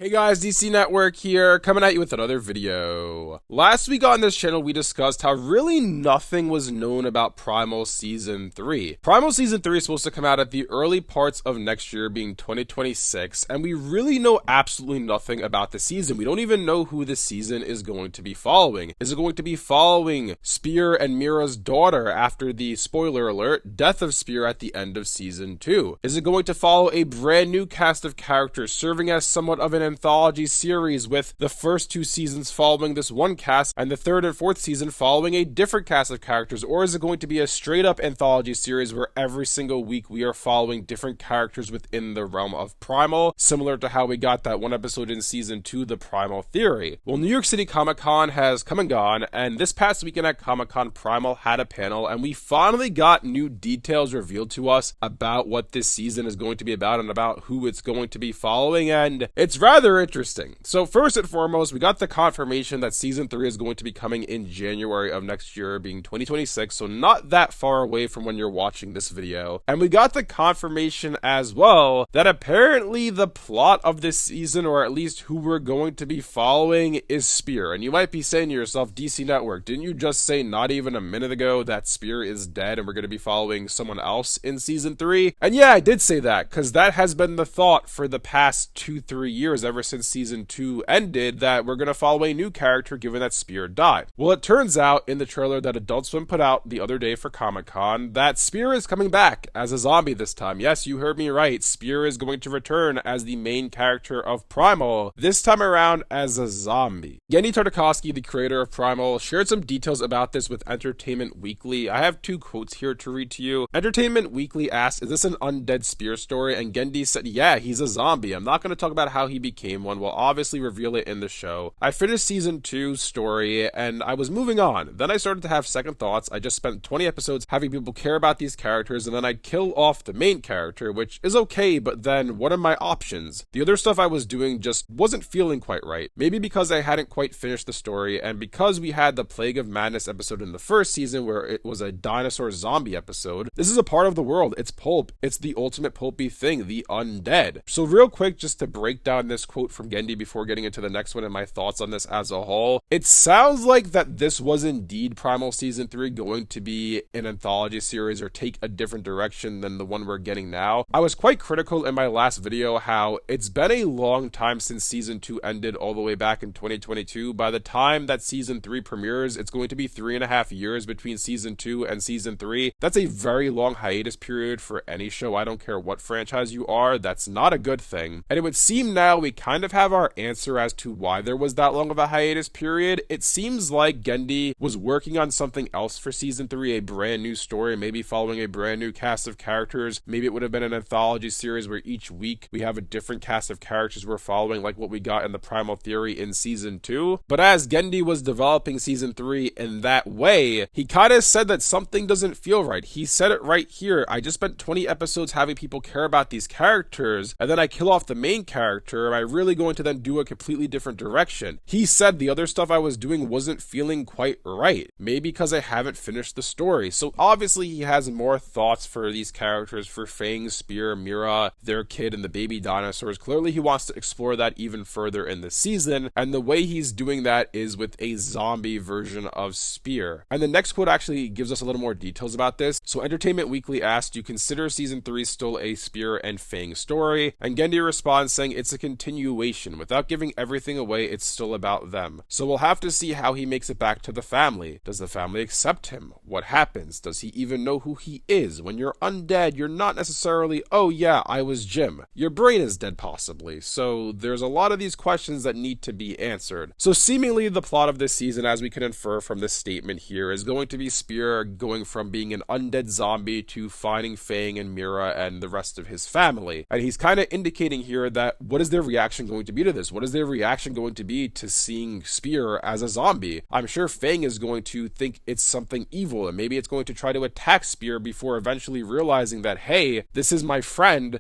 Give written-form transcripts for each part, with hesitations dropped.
Hey guys, DC Network here, coming at you with another video. Last week on this channel, we discussed how really nothing was known about Primal Season 3. Primal Season 3 is supposed to come out at the early parts of next year, being 2026, and we really know absolutely nothing about the season. We don't even know who the season is going to be following. Is it going to be following Spear and Mira's daughter after the, spoiler alert, death of Spear at the end of Season 2? Is it going to follow a brand new cast of characters serving as somewhat of an anthology series, with the first two seasons following this one cast and the third and fourth season following a different cast of characters? Or is it going to be a straight up anthology series where every single week we are following different characters within the realm of Primal, similar to how we got that one episode in Season 2, The Primal Theory? Well, New York City Comic Con has come and gone, and this past weekend at Comic Con, Primal had a panel, and we finally got new details revealed to us about what this season is going to be about and about who it's going to be following, and it's rather interesting. So first and foremost, we got the confirmation that Season 3 is going to be coming in January of next year, being 2026, so not that far away from when you're watching this video. And we got the confirmation as well that apparently the plot of this season, or at least who we're going to be following, is Spear. And you might be saying to yourself, DC Network, didn't you just say not even a minute ago that Spear is dead and we're going to be following someone else in Season 3? And yeah, I did say that, because that has been the thought for the past 2-3 years, ever since Season 2 ended, that we're going to follow a new character given that Spear died. Well, it turns out in the trailer that Adult Swim put out the other day for Comic-Con that Spear is coming back as a zombie this time. Yes, you heard me right. Spear is going to return as the main character of Primal, this time around as a zombie. Genndy Tartakovsky, the creator of Primal, shared some details about this with Entertainment Weekly. I have two quotes here to read to you. Entertainment Weekly asked, "Is this an undead Spear story?" And Gendy said, "Yeah, he's a zombie. I'm not going to talk about how he became one. We'll obviously reveal it in the show. I finished Season 2's story and I was moving on. Then I started to have second thoughts. I just spent 20 episodes having people care about these characters, and then I'd kill off the main character, which is okay, but then what are my options? The other stuff I was doing just wasn't feeling quite right. Maybe because I hadn't quite finished the story, and because we had the Plague of Madness episode in the first season where it was a dinosaur zombie episode. This is a part of the world. It's pulp. It's the ultimate pulpy thing, the undead." So real quick, just to break down this quote from Gendy before getting into the next one and my thoughts on this as a whole, it sounds like that this was indeed Primal Season 3 going to be an anthology series or take a different direction than the one we're getting now. I was quite critical in my last video how it's been a long time since Season 2 ended, all the way back in 2022. By the time that Season 3 premieres, it's going to be 3.5 years between Season 2 and Season 3. That's a very long hiatus period for any show. I don't care what franchise you are. That's not a good thing. And it would seem now we kind of have our answer as to why there was that long of a hiatus period. It seems like Gendy was working on something else for Season 3, a brand new story, maybe following a brand new cast of characters. Maybe it would have been an anthology series where each week we have a different cast of characters we're following, like what we got in the Primal Theory in Season 2. But as Gendy was developing Season 3 in that way, he kind of said that something doesn't feel right. He said it right here. I just spent 20 episodes having people care about these characters, and then I kill off the main character. Am I really going to then do a completely different direction? He said the other stuff I was doing wasn't feeling quite right. Maybe because I haven't finished the story. So obviously he has more thoughts for these characters, for Fang, Spear, Mira, their kid, and the baby dinosaurs. Clearly he wants to explore that even further in the season, and the way he's doing that is with a zombie version of Spear. And the next quote actually gives us a little more details about this. So Entertainment Weekly asked, "Do you consider Season 3 still a Spear and Fang story?" And Gendy responds saying it's a continuation. Without giving everything away, it's still about them. So we'll have to see how he makes it back to the family. Does the family accept him? What happens? Does he even know who he is? When you're undead, you're not necessarily, "Oh yeah, I was Jim." Your brain is dead possibly. So there's a lot of these questions that need to be answered. So seemingly the plot of this season, as we can infer from this statement here, is going to be Spear going from being an undead zombie to finding Fang and Mira and the rest of his family. And he's kind of indicating here that what is their reaction going to be to this? What is their reaction going to be to seeing Spear as a zombie? I'm sure Fang is going to think it's something evil, and maybe it's going to try to attack Spear before eventually realizing that, hey, this is my friend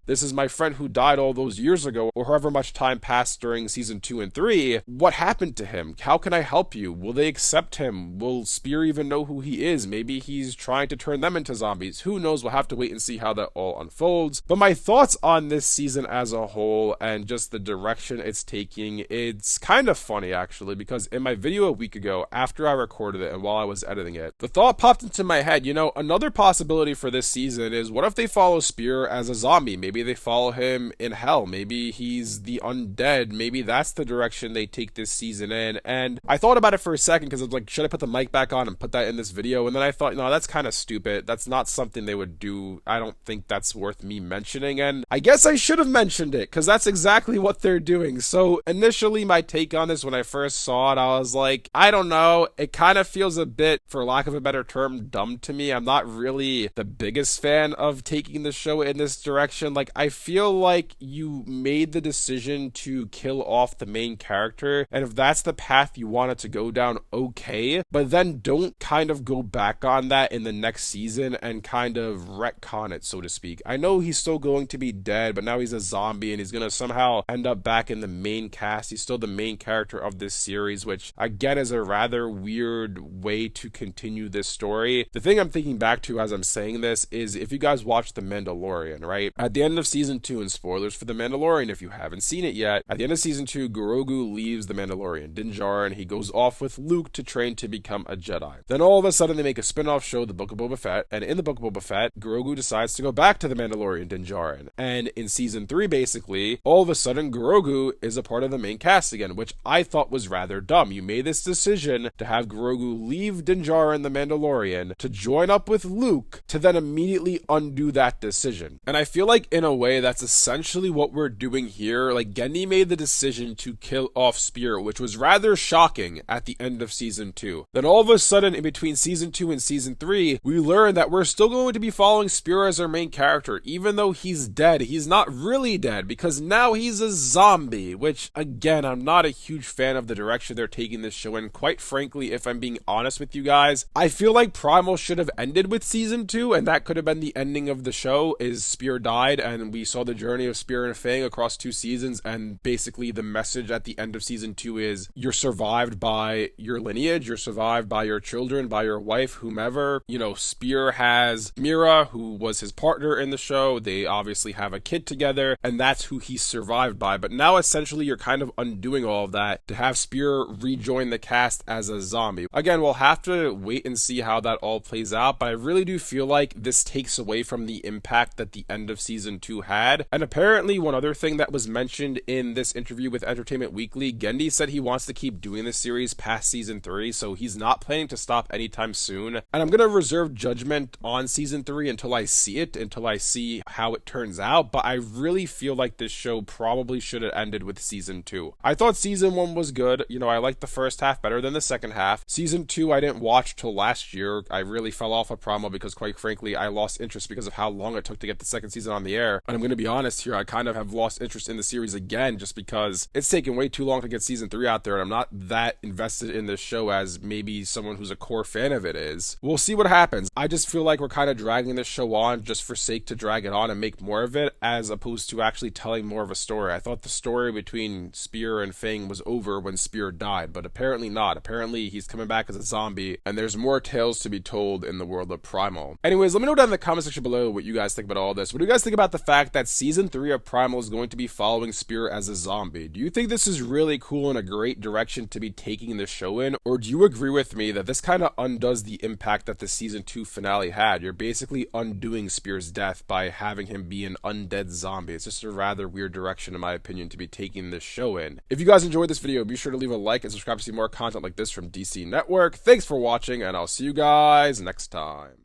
who died all those years ago, or however much time passed during Season 2 and 3. What happened to him? How can I help you? Will they accept him? Will Spear even know who he is? Maybe he's trying to turn them into zombies. Who knows? We'll have to wait and see how that all unfolds. But my thoughts on this season as a whole, and just the direction it's taking, it's kind of funny actually, because in my video a week ago, after I recorded it and while I was editing it, the thought popped into my head, you know, another possibility for this season is, what if they follow Spear as a zombie? Maybe they follow him in hell. Maybe he's the undead. Maybe that's the direction they take this season in. And I thought about it for a second because I was like, should I put the mic back on and put that in this video? And then I thought, no, that's kind of stupid. That's not something they would do. I don't think that's worth me mentioning. And I guess I should have mentioned it because that's exactly what they're doing. So initially my take on this when I first saw it, I was like, I don't know. It kind of feels a bit, for lack of a better term, dumb to me. I'm not really the biggest fan of taking the show in this direction. Like, I feel like you made the decision to kill off the main character, and if that's the path you wanted to go down, okay, but then don't kind of go back on that in the next season and kind of retcon it, so to speak. I know he's still going to be dead, but now he's a zombie and he's gonna somehow end up back in the main cast. He's still the main character of this series, which again is a rather weird way to continue this story. The thing I'm thinking back to as I'm saying this is, if you guys watch The Mandalorian, right? At the end of season 2, and spoilers for The Mandalorian if you haven't seen it yet, at the end of season 2, Grogu leaves The Mandalorian, Din Djarin, he goes off with Luke to train to become a Jedi. Then all of a sudden they make a spin-off show, The Book of Boba Fett, and in The Book of Boba Fett, Grogu decides to go back to The Mandalorian, Din Djarin. And in season 3, basically, all of a sudden Grogu is a part of the main cast again, which I thought was rather dumb. You made this decision to have Grogu leave Din Djarin, The Mandalorian, to join up with Luke, to then immediately undo that decision. And I feel like in a way that's essentially what we're doing here. Like, Gendy made the decision to kill off Spear, which was rather shocking at the end of season 2. Then all of a sudden, in between season 2 and season 3, we learn that we're still going to be following Spear as our main character. Even though he's dead, he's not really dead, because now he's a zombie, which again, I'm not a huge fan of the direction they're taking this show in. Quite frankly, if I'm being honest with you guys, I feel like Primal should have ended with season 2, and that could have been the ending of the show, is Spear died and we saw the journey of Spear and Fang across 2 seasons, and basically the message at the end of season 2 is you're survived by your lineage, you're survived by your children, by your wife, whomever. You know, Spear has Mira, who was his partner in the show. They obviously have a kid together, and that's who he's survived by. But now essentially you're kind of undoing all of that to have Spear rejoin the cast as a zombie. Again, we'll have to wait and see how that all plays out, but I really do feel like this takes away from the impact that the end of season 2 had. And apparently one other thing that was mentioned in this interview with Entertainment Weekly, Gendy said he wants to keep doing this series past season 3, so he's not planning to stop anytime soon. And I'm gonna reserve judgment on season 3 until I see it, until I see how it turns out, but I really feel like this show probably should have ended with season 2. I thought season 1 was good. You know, I liked the first half better than the second half. Season 2 I didn't watch till last year. I really fell off of Primal because, quite frankly, I lost interest because of how long it took to get the second season on the air. And I'm gonna be honest here, I kind of have lost interest in the series again just because it's taken way too long to get season 3 out there, and I'm not that invested in this show as maybe someone who's a core fan of it is. We'll see what happens. I just feel like we're kind of dragging this show on just for sake to drag it on and make more of it, as opposed to actually telling more of a story. I thought the story between Spear and Fang was over when Spear died, but apparently not. Apparently he's coming back as a zombie, and there's more tales to be told in the world of Primal. Anyways, let me know down in the comment section below what you guys think about all this. What do you guys think about the fact that season 3 of Primal is going to be following Spear as a zombie? Do you think this is really cool and a great direction to be taking the show in, or do you agree with me that this kind of undoes the impact that the season 2 finale had? You're basically undoing Spear's death by having him be an undead zombie. It's just a rather weird direction, in my opinion, to be taking this show in. If you guys enjoyed this video, be sure to leave a like and subscribe to see more content like this from DC Network. Thanks for watching, and I'll see you guys next time.